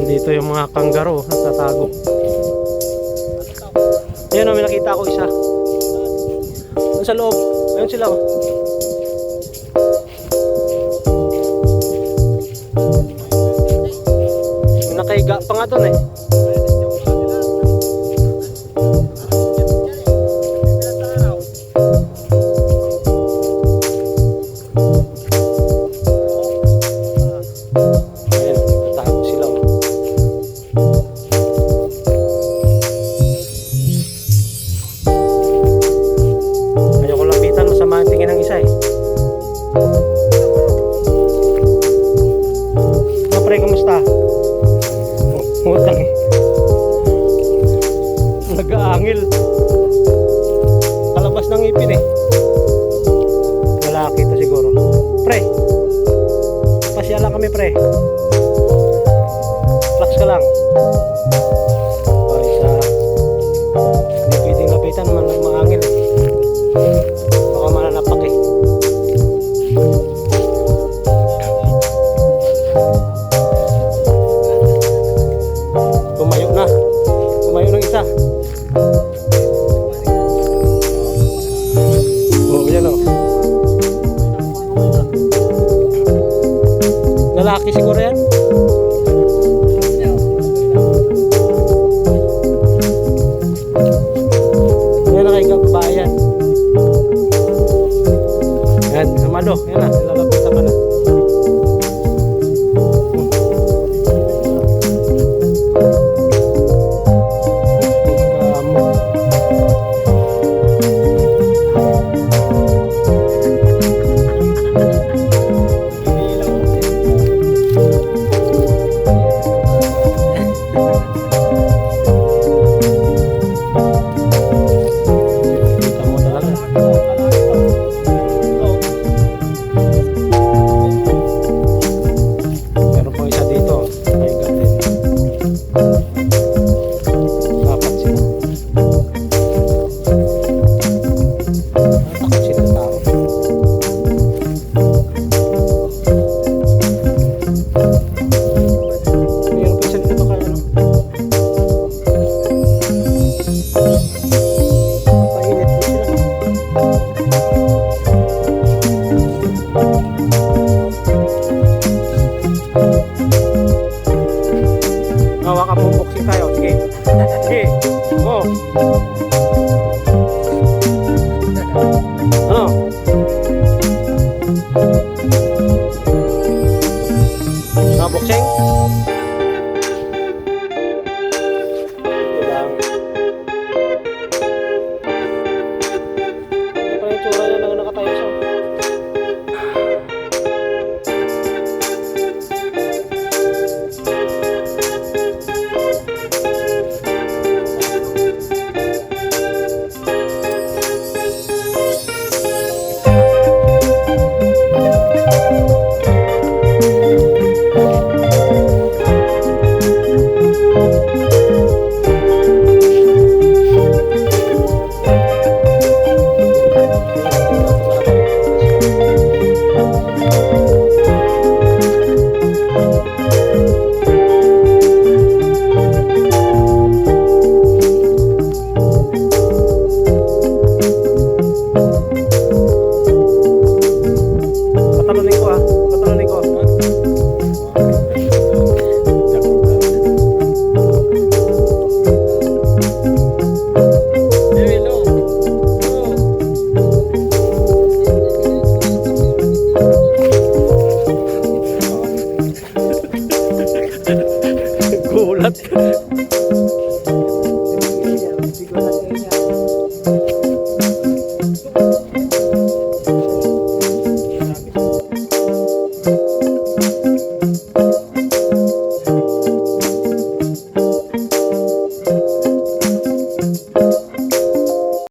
Dito yung mga kangaroo nagtatago. Ayun, may nakita ako isa. Doon sa loob. Ayun sila. May nakahiga pa nga doon eh. Pre, kumusta? Utang eh. Nag-aangil. Kalabas ng ipin eh. Lalaki to siguro. Pre, pasya lang kami pre. Relax ka lang. O isa. Hindi pwedeng lapitan naman ng maangil eh. Baka malalapak eh. Tumayo ng isa. Oh, yan o. Lalaki siguro yan. Yan, nakahiga babae yan. Yan, sumalo. Yan na.